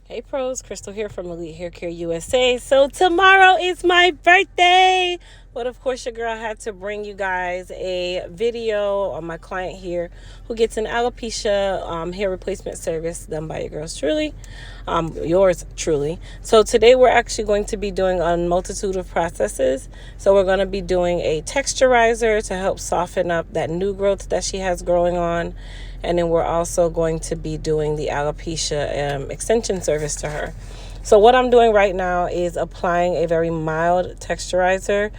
Hey pros, Crystal here from Elite Hair Care USA. So tomorrow is my birthday. But of course your girl had to bring you guys a video on my client here who gets an alopecia hair replacement service done by your girls truly. Yours truly. So today we're actually going to be doing a multitude of processes. So we're going to be doing a texturizer to help soften up that new growth that she has growing on. And then we're also going to be doing the alopecia extension service to her. So what I'm doing right now is applying a very mild texturizer.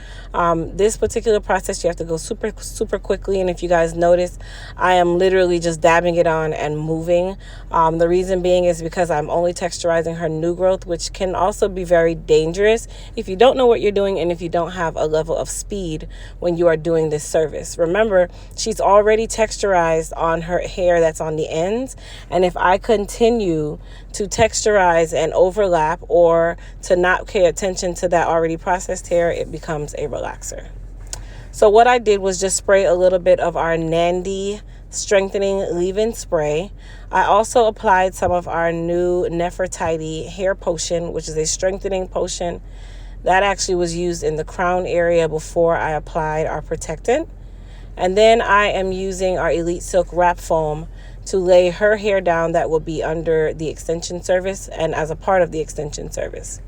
This particular process, you have to go super quickly. And if you guys notice, I am literally just dabbing it on and moving. The reason being is because I'm only texturizing her new growth, which can also be very dangerous if you don't know what you're doing and if you don't have a level of speed when you are doing this service. Remember, she's already texturized on her hair that's on the ends. And if I continue to texturize and overlap or to not pay attention to that already processed hair, it becomes a relaxer. So what I did was just spray a little bit of our Nandy strengthening leave-in spray. I also applied some of our new Nefertiti hair potion, which is a strengthening potion that actually was used in the crown area before I applied our protectant. And then I am using our Elite Silk Wrap Foam to lay her hair down that will be under the extension service and as a part of the extension service.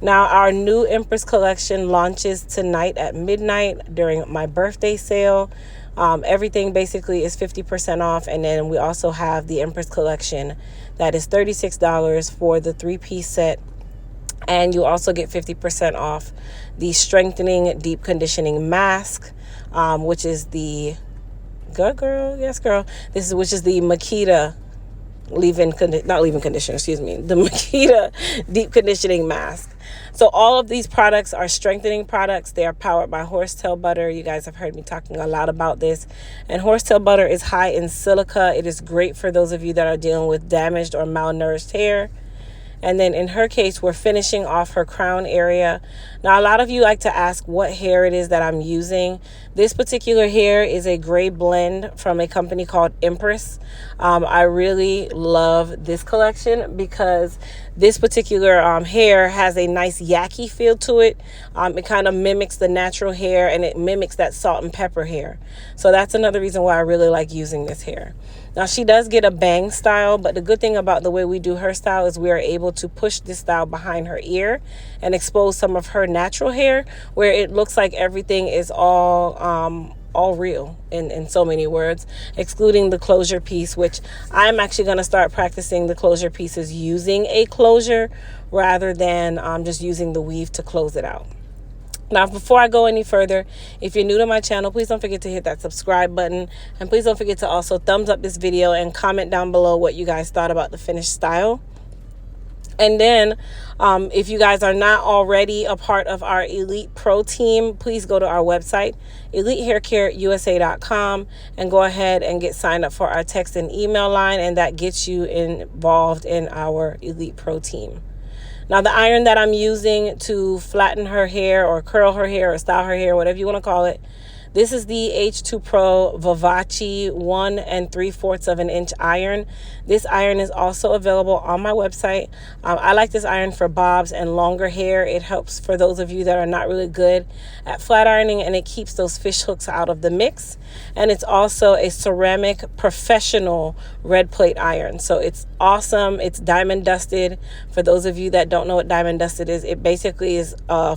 Now, our new Empress collection launches tonight at midnight during my birthday sale. Everything basically is 50% off. And then we also have the Empress collection that is $36 for the 3-piece set. And you also get 50% off the strengthening deep conditioning mask, which is the good girl, yes girl. Which is the Makita the Makita deep conditioning mask. So all of these products are strengthening products. They are powered by horsetail butter. You guys have heard me talking a lot about this. And horsetail butter is high in silica. It is great for those of you that are dealing with damaged or malnourished hair. And then in her case, we're finishing off her crown area. Now, a lot of you like to ask what hair it is that I'm using. This particular hair is a gray blend from a company called Empress. I really love this collection because this particular hair has a nice yucky feel to it. It kind of mimics the natural hair and it mimics that salt and pepper hair. So that's another reason why I really like using this hair. Now, she does get a bang style, but the good thing about the way we do her style is we are able to push this style behind her ear and expose some of her natural hair where it looks like everything is all real in so many words, excluding the closure piece, which I'm actually going to start practicing the closure pieces using a closure rather than just using the weave to close it out. Now, before I go any further, if you're new to my channel, please don't forget to hit that subscribe button. And please don't forget to also thumbs up this video and comment down below what you guys thought about the finished style. And then if you guys are not already a part of our Elite Pro team, please go to our website, elitehaircareusa.com, and go ahead and get signed up for our text and email line. And that gets you involved in our Elite Pro team. Now, the iron that I'm using to flatten her hair or curl her hair or style her hair, whatever you want to call it, this is the H2 Pro Vivace 1 3/4 of an inch iron. This iron is also available on my website. I like this iron for bobs and longer hair. It helps for those of you that are not really good at flat ironing, and it keeps those fish hooks out of the mix. And it's also a ceramic professional red plate iron. So it's awesome. It's diamond dusted. For those of you that don't know what diamond dusted is, it basically is a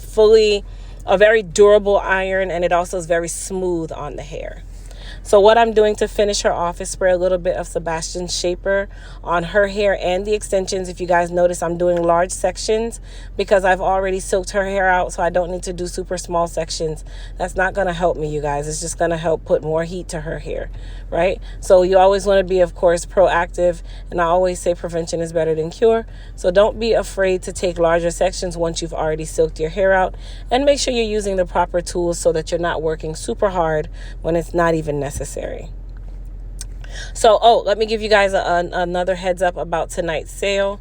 very durable iron, and it also is very smooth on the hair. So what I'm doing to finish her off is spray a little bit of Sebastian Shaper on her hair and the extensions. If you guys notice, I'm doing large sections because I've already soaked her hair out, so I don't need to do super small sections. That's not going to help me, you guys. It's just going to help put more heat to her hair, right? So you always want to be, of course, proactive, and I always say prevention is better than cure. So don't be afraid to take larger sections once you've already soaked your hair out, and make sure you're using the proper tools so that you're not working super hard when it's not even necessary. So, let me give you guys another heads up about tonight's sale.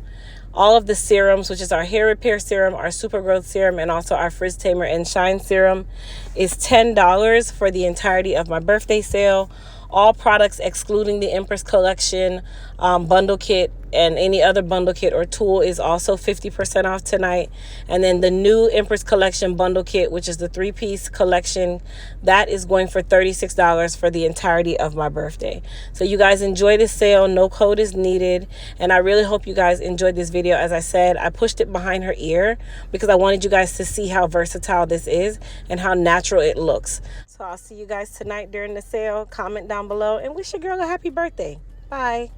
All of the serums, which is our hair repair serum, our super growth serum, and also our frizz tamer and shine serum, is $10 for the entirety of my birthday sale. All products excluding the Empress collection bundle kit and any other bundle kit or tool is also 50% off tonight. And then the new Empress Collection bundle kit, which is the 3-piece collection, that is going for $36 for the entirety of my birthday. So you guys enjoy this sale. No code is needed. And I really hope you guys enjoyed this video. As I said, I pushed it behind her ear because I wanted you guys to see how versatile this is and how natural it looks. So I'll see you guys tonight during the sale. Comment down below and wish your girl a happy birthday. Bye.